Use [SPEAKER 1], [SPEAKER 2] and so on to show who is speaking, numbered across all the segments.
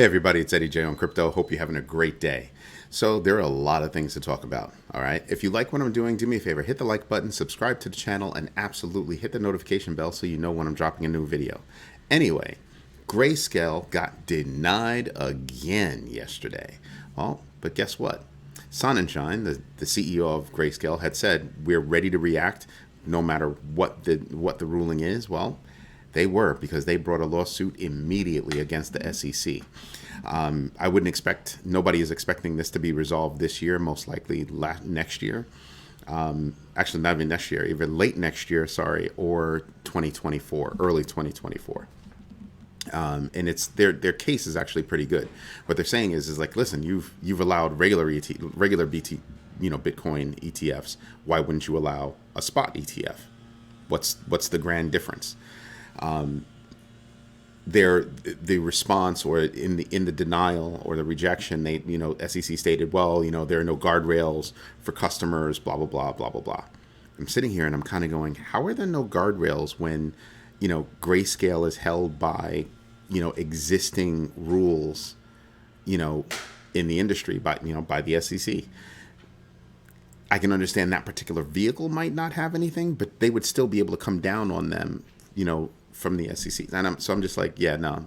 [SPEAKER 1] Hey everybody, it's Eddie J on Crypto. Hope you're having a great day. So there are a lot of things to talk about, all right? If you like what I'm doing, do me a favor, hit the like button, subscribe to the channel, and absolutely hit the notification bell so you know when I'm dropping a new video. Anyway, Grayscale got denied again yesterday. Well, but guess what? Sonnenschein, the CEO of Grayscale, had said we're ready to react no matter what the ruling is. Well, they were, because they brought a lawsuit immediately against the SEC. I wouldn't expect, nobody is expecting this to be resolved this year, most likely next year. Actually, not even next year, even late next year, sorry, or 2024, early 2024. And it's their case is actually pretty good. What they're saying is like, listen, you've allowed regular BT, Bitcoin ETFs. Why wouldn't you allow a spot ETF? What's the grand difference? The response, or in the denial or the rejection, they SEC stated, well, there are no guardrails for customers, blah blah blah blah blah blah. I'm sitting here and I'm kind of going, how are there no guardrails when Grayscale is held by existing rules in the industry by the SEC? I can understand that particular vehicle might not have anything, but they would still be able to come down on them, from the SEC. And I'm just like, yeah, no,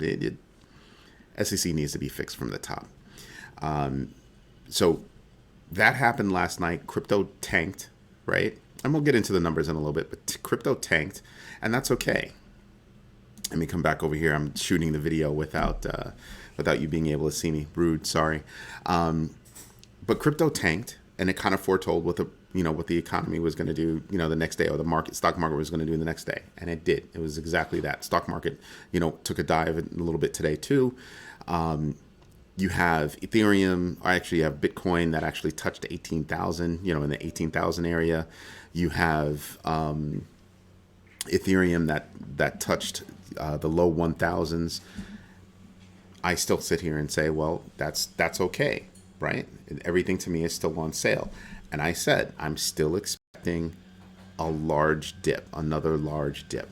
[SPEAKER 1] SEC needs to be fixed from the top. So that happened last night. Crypto tanked, right? And we'll get into the numbers in a little bit, but crypto tanked, and that's okay. Let me come back over here. I'm shooting the video without you being able to see me. Rude, sorry. But crypto tanked, and it kind of foretold what the economy was going to do, the next day, or the stock market was going to do the next day. And it did. It was exactly that. Stock market, took a dive a little bit today too. You have Ethereum, or actually you have Bitcoin that actually touched 18,000, in the 18,000 area. You have Ethereum that touched the low 1,000s. I still sit here and say, well, that's okay, right? And everything to me is still on sale. And I said, I'm still expecting a large dip, another large dip,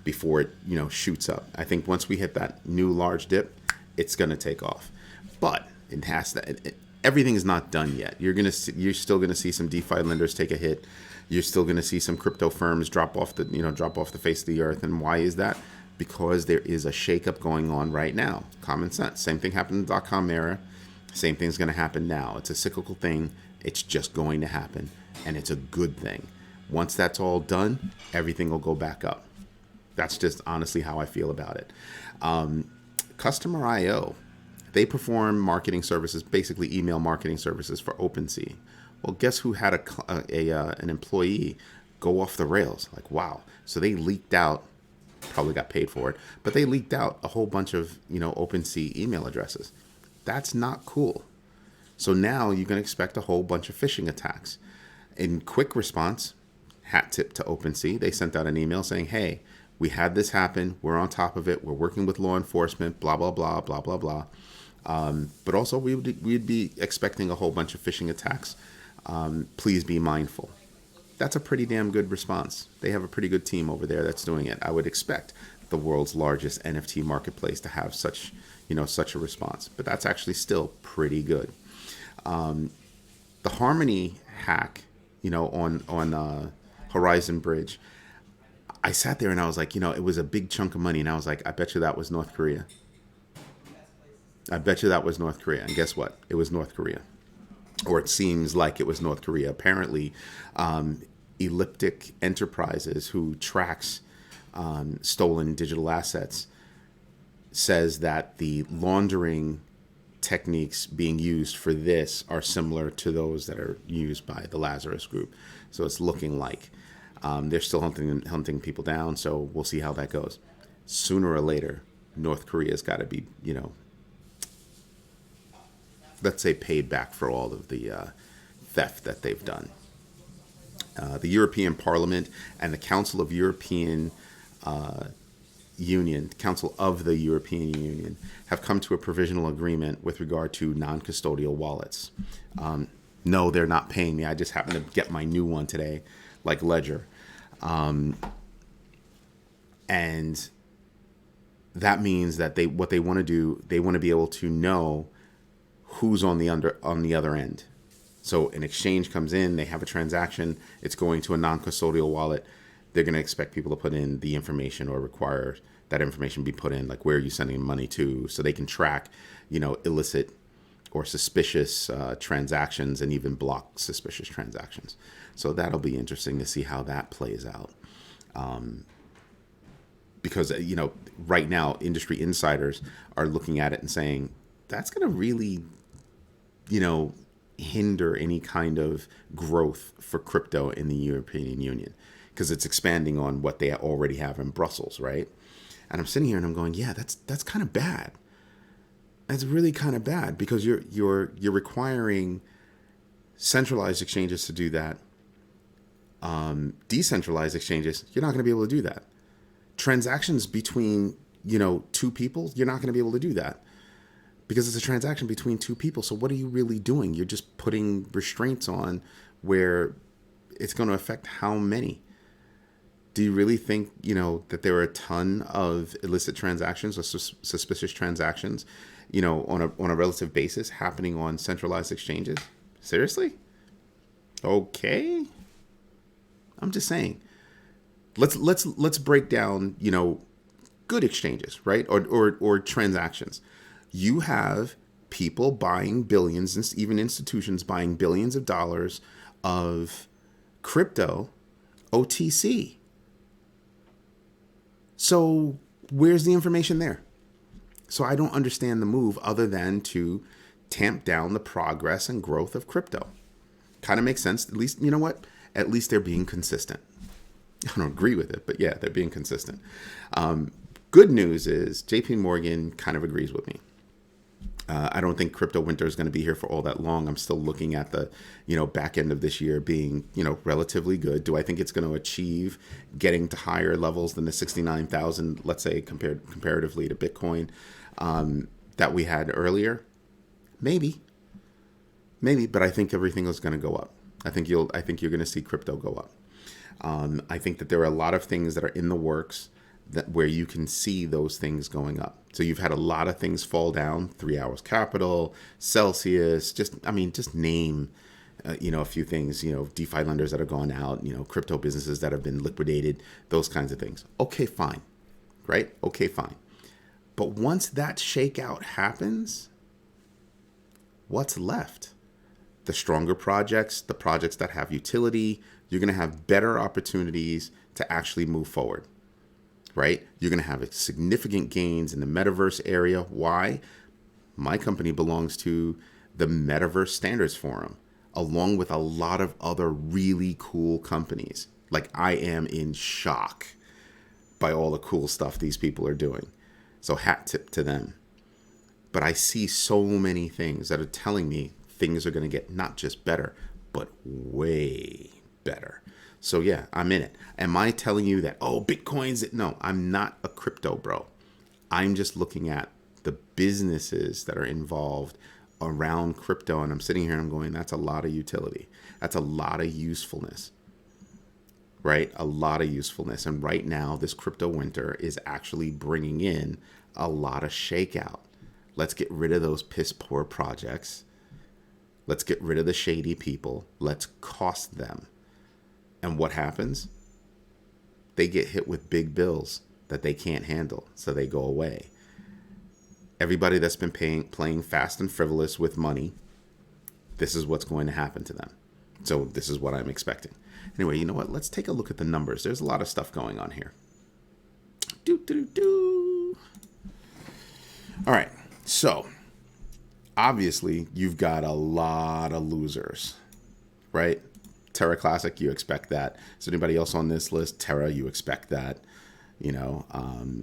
[SPEAKER 1] before it, shoots up. I think once we hit that new large dip, it's going to take off. But it has to. Everything is not done yet. You're still going to see some DeFi lenders take a hit. You're still going to see some crypto firms drop off the face of the earth. And why is that? Because there is a shakeup going on right now. Common sense. Same thing happened in the .com era. Same thing's going to happen now. It's a cyclical thing. It's just going to happen, and it's a good thing. Once that's all done, everything will go back up. That's just honestly how I feel about it. Customer IO, they marketing services, basically email marketing services for OpenSea. Well, guess who had an employee go off the rails? Like, wow. So they leaked out, probably got paid for it, but they leaked out a whole bunch of OpenSea email addresses. That's not cool. So now you can expect a whole bunch of phishing attacks. In quick response, hat tip to OpenSea, they sent out an email saying, hey, we had this happen. We're on top of it. We're working with law enforcement, blah, blah, blah, blah, blah, blah. But also we'd be expecting a whole bunch of phishing attacks. Please be mindful. That's a pretty damn good response. They have a pretty good team over there that's doing it. I would expect the world's largest NFT marketplace to have such a response. But that's actually still pretty good. The Harmony hack, on Horizon Bridge, I sat there and I was like, it was a big chunk of money. And I was like, I bet you that was North Korea. I bet you that was North Korea. And guess what? It was North Korea. Or it seems like it was North Korea. Apparently, Elliptic Enterprises, who tracks stolen digital assets, says that the laundering techniques being used for this are similar to those that are used by the Lazarus Group. So it's looking like they're still hunting people down. So we'll see how that goes. Sooner or later, North Korea's got to be, let's say, paid back for all of the theft that they've done. The European Parliament and the Council of European Council of the European Union have come to a provisional agreement with regard to non-custodial wallets. No, they're not paying me. I just happened to get my new one today, like Ledger. And that means that what they want to do, they want to be able to know who's on the other end. So an exchange comes in, they have a transaction, it's going to a non-custodial wallet. They're going to expect people to put in the information or require that information be put in, like where are you sending money to, so they can track, illicit or suspicious transactions and even block suspicious transactions. So that'll be interesting to see how that plays out. Because, right now, industry insiders are looking at it and saying, that's going to really, hinder any kind of growth for crypto in the European Union, because it's expanding on what they already have in Brussels, right? And I'm sitting here and I'm going, yeah, that's kind of bad. That's really kind of bad, because you're requiring centralized exchanges to do that. Decentralized exchanges, you're not going to be able to do that. Transactions between, two people, you're not going to be able to do that, because it's a transaction between two people. So what are you really doing? You're just putting restraints on where it's going to affect how many. Do you really think, that there are a ton of illicit transactions or suspicious transactions, on a relative basis happening on centralized exchanges? Seriously? Okay. I'm just saying. Let's break down, good exchanges, right? Or transactions. You have people buying billions, and even institutions buying billions of dollars of crypto OTC. So where's the information there? So I don't understand the move other than to tamp down the progress and growth of crypto. Kind of makes sense. At least, you know what? At least they're being consistent. I don't agree with it, but yeah, they're being consistent. Good news is JPMorgan kind of agrees with me. I don't think crypto winter is going to be here for all that long. I'm still looking at the, back end of this year being, relatively good. Do I think it's going to achieve getting to higher levels than the 69,000, let's say, comparatively to Bitcoin, that we had earlier? Maybe, but I think everything is going to go up. I think you're going to see crypto go up. I think that there are a lot of things that are in the works where you can see those things going up. So you've had a lot of things fall down: 3 Hours Capital, Celsius, just name, a few things, DeFi lenders that have gone out, crypto businesses that have been liquidated, those kinds of things. Okay, fine. Right? Okay, fine. But once that shakeout happens, what's left? The stronger projects, the projects that have utility, you're going to have better opportunities to actually move forward. Right? You're going to have significant gains in the metaverse area. Why? My company belongs to the Metaverse Standards Forum, along with a lot of other really cool companies. Like, I am in shock by all the cool stuff these people are doing. So hat tip to them. But I see so many things that are telling me things are going to get not just better, but way better. So yeah, I'm in it. Am I telling you that, Bitcoin's it? No, I'm not a crypto bro. I'm just looking at the businesses that are involved around crypto. And I'm sitting here and I'm going, that's a lot of utility. That's a lot of usefulness, right? A lot of usefulness. And right now, this crypto winter is actually bringing in a lot of shakeout. Let's get rid of those piss poor projects. Let's get rid of the shady people. Let's cost them. And what happens? They get hit with big bills that they can't handle, so they go away. Everybody that's been playing fast and frivolous with money, this is what's going to happen to them. So this is what I'm expecting. Anyway, you know what? Let's take a look at the numbers. There's a lot of stuff going on here. All right. So obviously, you've got a lot of losers, right? Terra Classic, you expect that. Is there anybody else on this list? Terra, you expect that.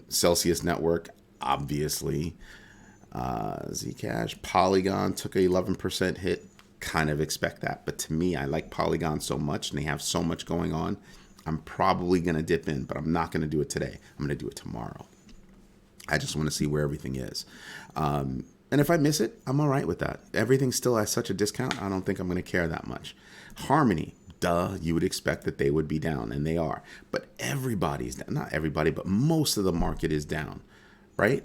[SPEAKER 1] Celsius Network, obviously. Zcash, Polygon took a 11% hit. Kind of expect that. But to me, I like Polygon so much and they have so much going on. I'm probably going to dip in, but I'm not going to do it today. I'm going to do it tomorrow. I just want to see where everything is. And if I miss it, I'm all right with that. Everything's still at such a discount, I don't think I'm going to care that much. Harmony, you would expect that they would be down, and they are. But everybody's down. Not everybody, but most of the market is down. right?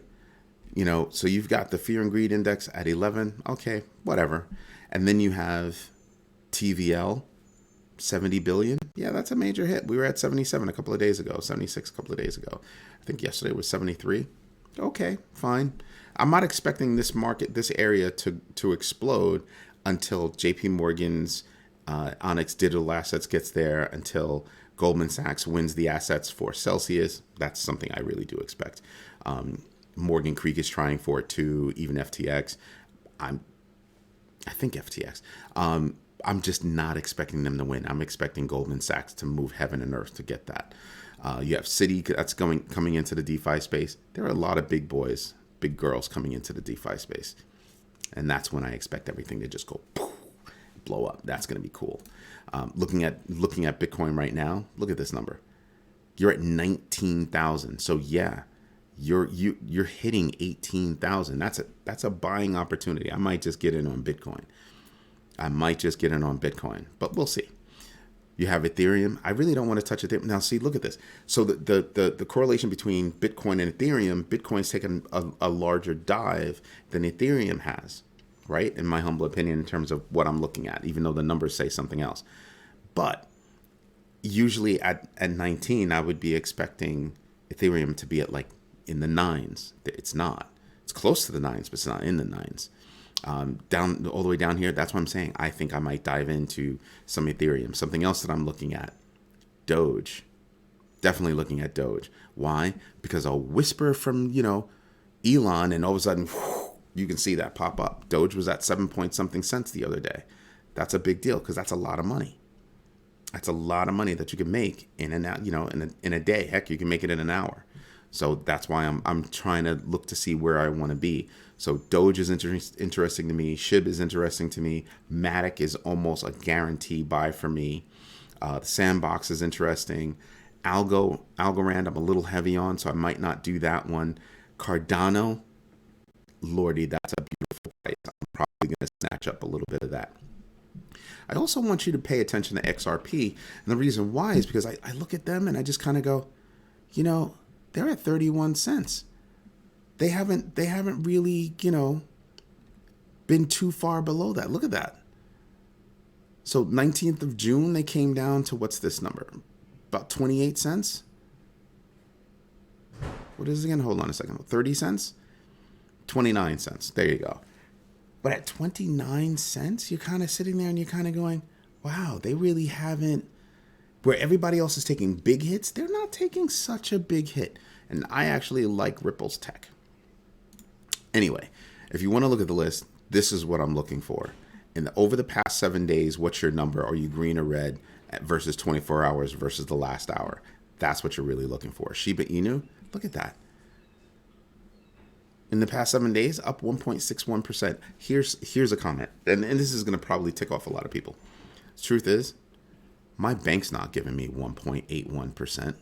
[SPEAKER 1] So you've got the fear and greed index at 11. Okay, whatever. And then you have TVL, 70 billion. Yeah, that's a major hit. We were at 77 a couple of days ago, 76 a couple of days ago. I think yesterday was 73. Okay, fine. I'm not expecting this area to explode until JPMorgan's Onyx Digital Assets gets there, until Goldman Sachs wins the assets for Celsius. That's something I really do expect. Morgan Creek is trying for it too, even FTX. I think FTX. I'm just not expecting them to win. I'm expecting Goldman Sachs to move heaven and earth to get that. You have Citi that's coming into the DeFi space. There are a lot of big boys, big girls coming into the DeFi space. And that's when I expect everything to just go poof, blow up. That's going to be cool. Looking at Bitcoin right now, look at this number. You're at 19,000. So yeah, you're hitting 18,000. That's a buying opportunity. I might just get in on Bitcoin. But we'll see. You have Ethereum. I really don't want to touch Ethereum. Now, see, look at this. So the correlation between Bitcoin and Ethereum, Bitcoin's taken a larger dive than Ethereum has, right? In my humble opinion, in terms of what I'm looking at, even though the numbers say something else. But usually at 19, I would be expecting Ethereum to be at like in the 9s. It's not. It's close to the 9s, but it's not in the 9s. Down all the way down here, that's what I'm saying. I think I might dive into some Ethereum. Something else that I'm looking at, Doge. Definitely looking at Doge. Why? Because a whisper from, Elon, and all of a sudden, you can see that pop up. Doge was at 7 point something cents the other day. That's a big deal because that's a lot of money. That's a lot of money that you can make in a day. Heck, you can make it in an hour. So that's why I'm trying to look to see where I want to be. So Doge is interesting to me. SHIB is interesting to me. Matic is almost a guarantee buy for me. The Sandbox is interesting. Algorand, I'm a little heavy on, so I might not do that one. Cardano, lordy, that's a beautiful price. I'm probably going to snatch up a little bit of that. I also want you to pay attention to XRP. And the reason why is because I look at them and I just kind of go, they're at 31 cents. They haven't really, been too far below that. Look at that. So 19th of June, they came down to, what's this number? About 28 cents? What is it again? Hold on a second. 30 cents? 29 cents. There you go. But at 29 cents, you're kind of sitting there and you're kind of going, wow, they really haven't, where everybody else is taking big hits, they're not taking such a big hit. And I actually like Ripple's tech. Anyway, if you want to look at the list, this is what I'm looking for. Over the past 7 days, what's your number? Are you green or red versus 24 hours versus the last hour? That's what you're really looking for. Shiba Inu, look at that. In the past 7 days, up 1.61%. Here's a comment, and this is going to probably tick off a lot of people. The truth is, my bank's not giving me 1.81%.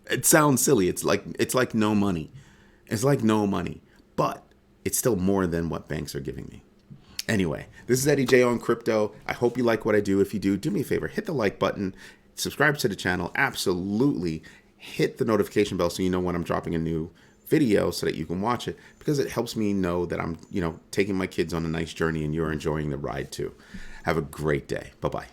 [SPEAKER 1] It sounds silly. It's like no money. It's like no money, but it's still more than what banks are giving me. Anyway, this is Eddie J on crypto. I hope you like what I do. If you do me a favor, hit the like button, subscribe to the channel. Absolutely hit the notification bell so you know when I'm dropping a new video so that you can watch it, because it helps me know that I'm, taking my kids on a nice journey and you're enjoying the ride too. Have a great day. Bye-bye.